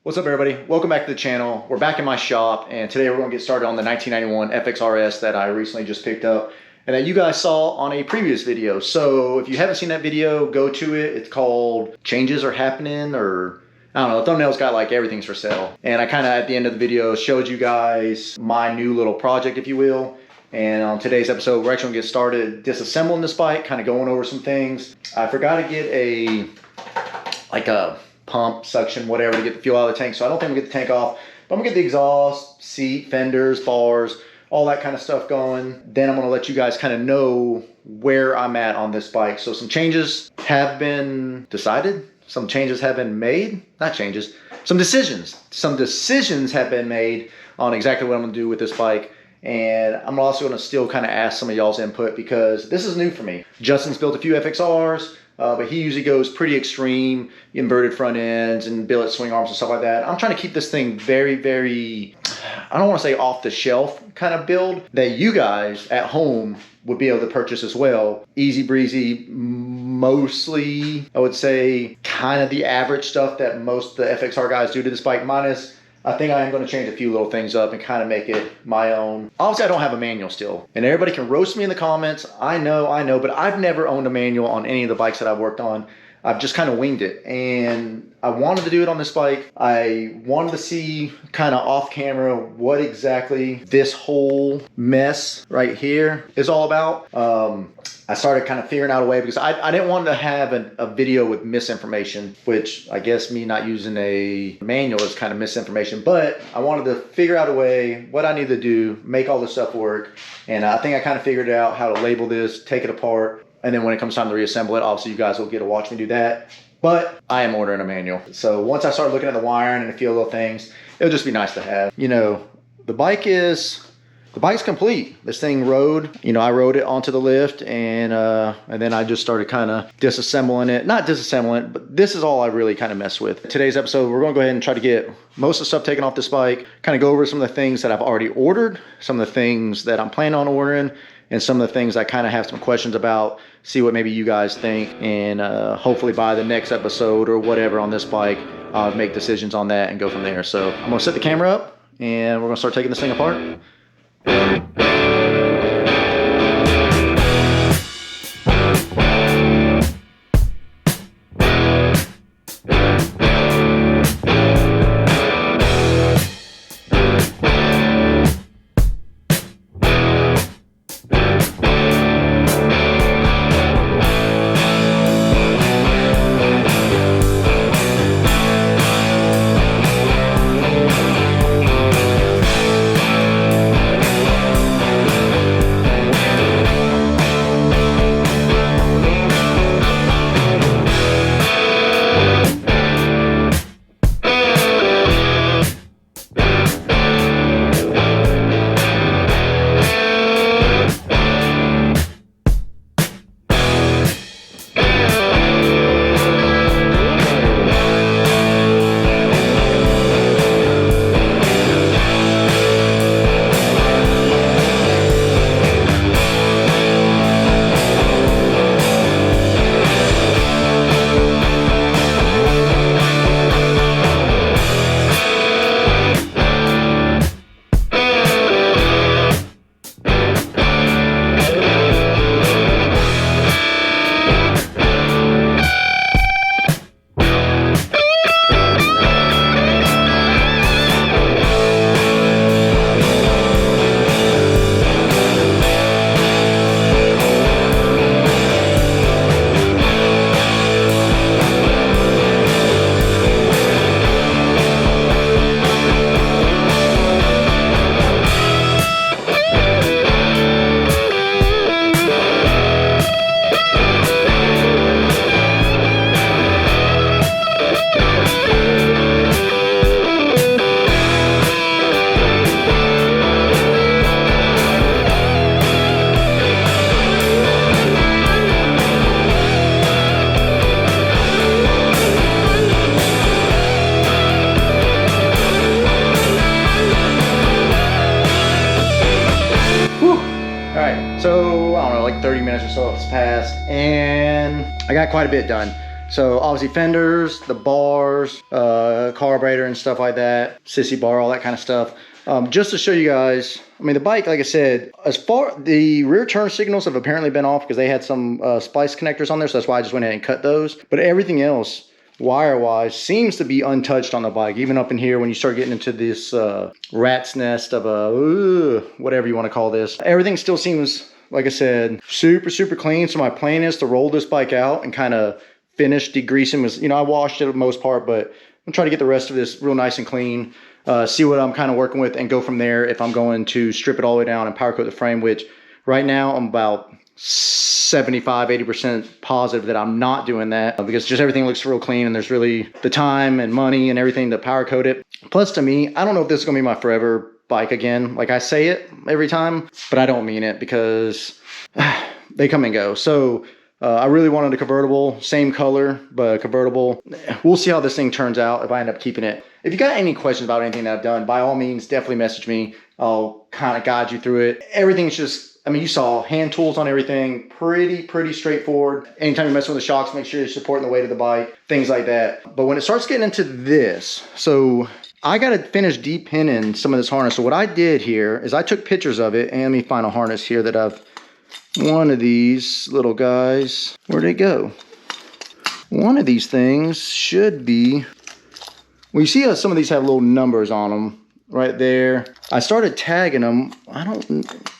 What's up, everybody? Welcome back to the channel. We're back in my shop, and today we're going to get started on the 1991 FXRS that I recently just picked up and that you guys saw on a previous video. So if you haven't seen that video, go to it. It's called Changes Are Happening, or I don't know, the thumbnail's got like everything's for sale. And I kind of at the end of the video showed you guys my new little project, if you will. And on today's episode, we're actually going to get started disassembling this bike, kind of going over some things. I forgot to get a pump, suction, whatever, to get the fuel out of the tank. So I don't think I'm gonna get the tank off, but I'm gonna get the exhaust, seat, fenders, bars, all that kind of stuff going. Then I'm gonna let you guys kind of know where I'm at on this bike. So some changes have been decided. Some changes have been made. Not changes, some decisions. Some decisions have been made on exactly what I'm gonna do with this bike. And I'm also gonna still kind of ask some of y'all's input because this is new for me. Justin's built a few FXRs. But he usually goes pretty extreme, inverted front ends and billet swing arms and stuff like that. I'm trying to keep this thing very, very, I don't want to say off the shelf kind of build that you guys at home would be able to purchase as well. Easy breezy, mostly, I would say, kind of the average stuff that most of the FXR guys do to this bike, minus I think I am going to change a few little things up and kind of make it my own. Obviously, I don't have a manual still. And everybody can roast me in the comments. I know, but I've never owned a manual on any of the bikes that I've worked on. I've just kind of winged it. And I wanted to do it on this bike. I wanted to see kind of off camera what exactly this whole mess right here is all about. I started kind of figuring out a way because I didn't want to have a video with misinformation, which I guess me not using a manual is kind of misinformation, but I wanted to figure out a way, what I need to do, make all this stuff work. And I think I kind of figured out how to label this, take it apart. And then when it comes time to reassemble it, obviously you guys will get to watch me do that. But I am ordering a manual. So once I start looking at the wiring and a few little things, it'll just be nice to have. You know, the bike's complete. This thing rode, you know, I rode it onto the lift and then I just started kind of disassembling it. Not disassembling it, but this is all I really kind of mess with. Today's episode, we're going to go ahead and try to get most of the stuff taken off this bike, kind of go over some of the things that I've already ordered, some of the things that I'm planning on ordering, and some of the things I kind of have some questions about, see what maybe you guys think, and hopefully by the next episode or whatever on this bike, I'll make decisions on that and go from there. So I'm gonna set the camera up and we're gonna start taking this thing apart. So I don't know, like 30 minutes or so has passed and I got quite a bit done. So obviously fenders, the bars, carburetor and stuff like that, sissy bar, all that kind of stuff. Just to show you guys, I mean, the bike, like I said, as far the rear turn signals have apparently been off because they had some splice connectors on there, so that's why I just went ahead and cut those. But everything else, wire-wise, seems to be untouched on the bike. Even up in here, when you start getting into this rat's nest of whatever you want to call this, everything still seems, like I said, super, super clean. So my plan is to roll this bike out and kind of finish degreasing. You know, I washed it for the most part, but I'm gonna try to get the rest of this real nice and clean. See what I'm kind of working with and go from there if I'm going to strip it all the way down and powder coat the frame, which right now I'm about 75-80% positive that I'm not doing that because just everything looks real clean and there's really the time and money and everything to powder coat it. Plus, to me, I don't know if this is gonna be my forever bike again. Like I say it every time, but I don't mean it because they come and go. So I really wanted a convertible, same color, but a convertible. We'll see how this thing turns out if I end up keeping it. If you got any questions about anything that I've done, by all means, definitely message me. I'll kind of guide you through it. Everything's just, I mean, you saw hand tools on everything, pretty straightforward. Anytime you're messing with the shocks, make sure you're supporting the weight of the bike, things like that. But when it starts getting into this, so I got to finish depinning some of this harness. So what I did here is I took pictures of it, and let me find a harness here that I've, one of these little guys, where'd it go? One of these things should be, well, you see how some of these have little numbers on them right there. I started tagging them.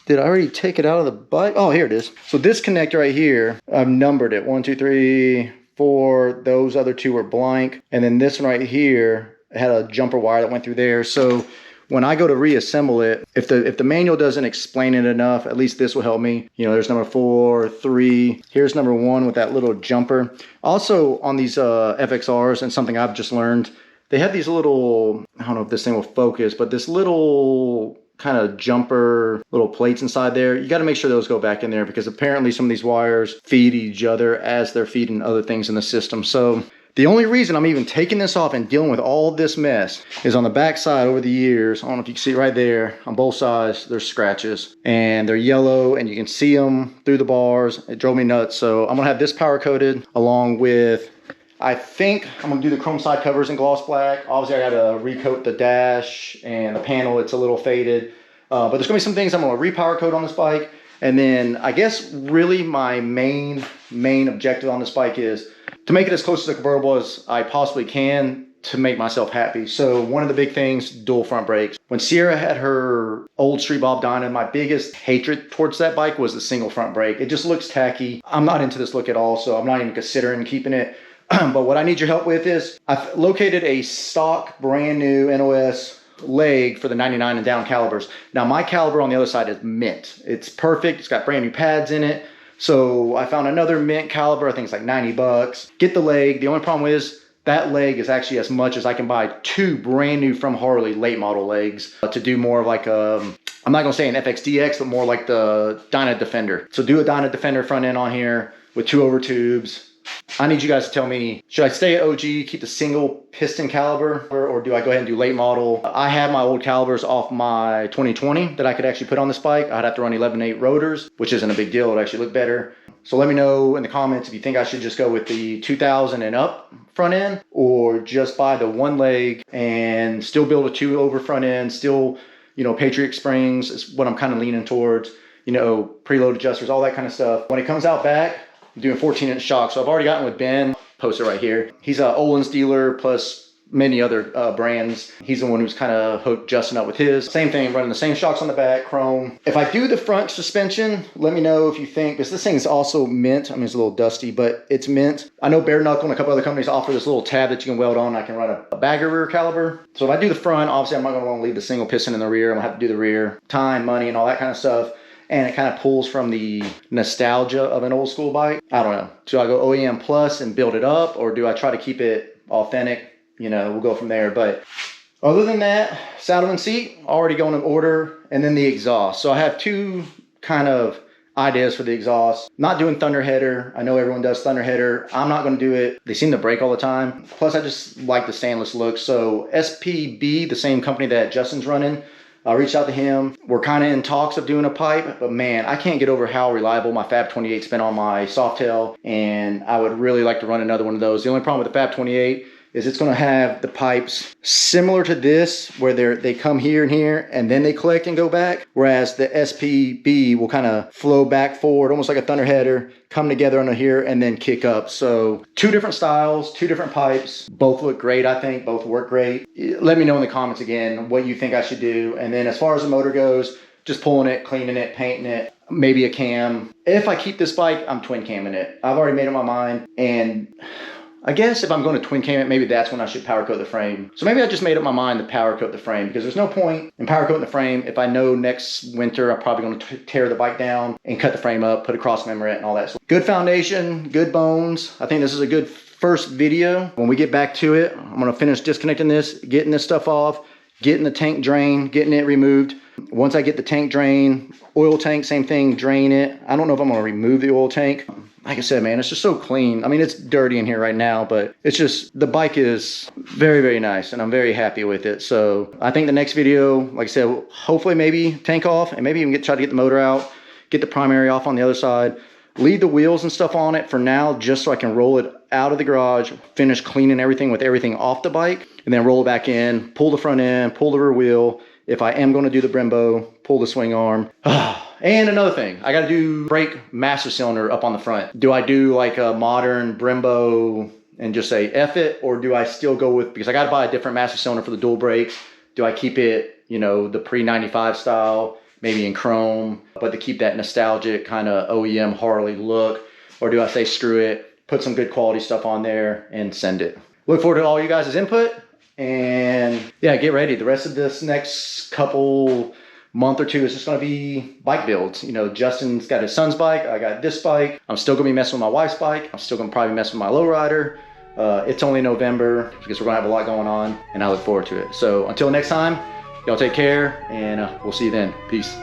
Did I already take it out of the bike? Oh, here it is. So this connector right here, I've numbered it. 1, 2, 3, 4. Those other two were blank. And then this one right here had a jumper wire that went through there. So when I go to reassemble it, if the manual doesn't explain it enough, at least this will help me. You know, there's number 4, 3. Here's number 1 with that little jumper. Also on these FXRs, and something I've just learned, they have these little, I don't know if this thing will focus, but this little kind of jumper, little plates inside there. You got to make sure those go back in there because apparently some of these wires feed each other as they're feeding other things in the system. So the only reason I'm even taking this off and dealing with all this mess is on the back side over the years. I don't know if you can see it right there. On both sides, there's scratches. And they're yellow, and you can see them through the bars. It drove me nuts. So I'm going to have this powder coated along with, I think I'm going to do the chrome side covers in gloss black. Obviously, I got to recoat the dash and the panel. It's a little faded. But there's going to be some things I'm going to re-powder coat on this bike. And then I guess really my main objective on this bike is to make it as close to the convertible as I possibly can to make myself happy. So one of the big things, dual front brakes. When Sierra had her old Street Bob Dyna, my biggest hatred towards that bike was the single front brake. It just looks tacky. I'm not into this look at all, so I'm not even considering keeping it. But what I need your help with is I've located a stock brand new NOS leg for the 99 and down calibers. Now my caliber on the other side is mint. It's perfect. It's got brand new pads in it. So I found another mint caliber. I think it's like 90 bucks. Get the leg. The only problem is that leg is actually as much as I can buy 2 brand new from Harley late model legs to do more of like I'm not gonna say an FXDX, but more like the Dyna Defender. So do a Dyna Defender front end on here with 2 over tubes. I need you guys to tell me, should I stay at OG, keep the single piston caliber, or do I go ahead and do late model? I have my old calibers off my 2020 that I could actually put on this bike. I'd have to run 11.8 rotors, which isn't a big deal. It actually look better. So let me know in the comments if you think I should just go with the 2000 and up front end, or just buy the one leg and still build a 2 over front end, still, you know, Patriot springs is what I'm kind of leaning towards, you know, preload adjusters, all that kind of stuff. When it comes out back, I'm doing 14-inch shocks. So I've already gotten with Ben, poster right here. He's a Olin's dealer plus many other brands. He's the one who's kind of hooked Justin up with his. Same thing, running the same shocks on the back, chrome. If I do the front suspension, let me know if you think, because this thing is also mint. I mean, it's a little dusty, but it's mint. I know Bare Knuckle and a couple other companies offer this little tab that you can weld on. I can run a bagger rear caliber. So if I do the front, obviously I'm not going to want to leave the single piston in the rear. I'm going to have to do the rear. Time, money, and all that kind of stuff. And it kind of pulls from the nostalgia of an old school bike. I don't know. Do I go OEM plus and build it up, or do I try to keep it authentic? You know, we'll go from there. But other than that, saddle and seat, already going in order. And then the exhaust. So I have 2 kind of ideas for the exhaust. Not doing thunder header. I know everyone does thunder header. I'm not going to do it. They seem to break all the time. Plus, I just like the stainless look. So SPB, the same company that Justin's running, I reached out to him. We're kind of in talks of doing a pipe, but man, I can't get over how reliable my Fab 28's been on my Softail, and I would really like to run another one of those. The only problem with the Fab 28 is it's going to have the pipes similar to this, where they come here and here, and then they collect and go back, whereas the SPB will kind of flow back forward, almost like a thunderheader, come together under here, and then kick up. So 2 different styles, 2 different pipes. Both look great, I think. Both work great. Let me know in the comments again what you think I should do. And then as far as the motor goes, just pulling it, cleaning it, painting it, maybe a cam. If I keep this bike, I'm twin camming it. I've already made up my mind, and I guess if I'm going to twin cam it, maybe that's when I should powder coat the frame. So maybe I just made up my mind to powder coat the frame, because there's no point in powder coating the frame if I know next winter I'm probably going to tear the bike down and cut the frame up, put a cross member in it and all that. So good foundation, good bones. I think this is a good first video. When we get back to it, I'm going to finish disconnecting this, getting this stuff off, getting the tank drain, getting it removed. Once I get the tank drain, oil tank, same thing, drain it. I don't know if I'm going to remove the oil tank. Like I said, man, it's just so clean. I mean, it's dirty in here right now, but it's just, the bike is very, very nice, and I'm very happy with it. So I think the next video, like I said, hopefully maybe tank off, and maybe even try to get the motor out, get the primary off on the other side, leave the wheels and stuff on it for now, just so I can roll it out of the garage, finish cleaning everything with everything off the bike, and then roll it back in, pull the front end, pull the rear wheel. If I am going to do the Brembo, pull the swing arm. And another thing, I got to do brake master cylinder up on the front. Do I do like a modern Brembo and just say F it, or do I still go with, because I got to buy a different master cylinder for the dual brakes. Do I keep it, you know, the pre-95 style, maybe in chrome, but to keep that nostalgic kind of OEM Harley look? Or do I say screw it, put some good quality stuff on there and send it? Look forward to all you guys' input. And yeah, get ready. The rest of this next couple month or two is just going to be bike builds. You know, Justin's got his son's bike. I got this bike. I'm still going to be messing with my wife's bike. I'm still going to probably mess with my lowrider. It's only November because we're going to have a lot going on, and I look forward to it. So until next time, y'all take care, and we'll see you then. Peace.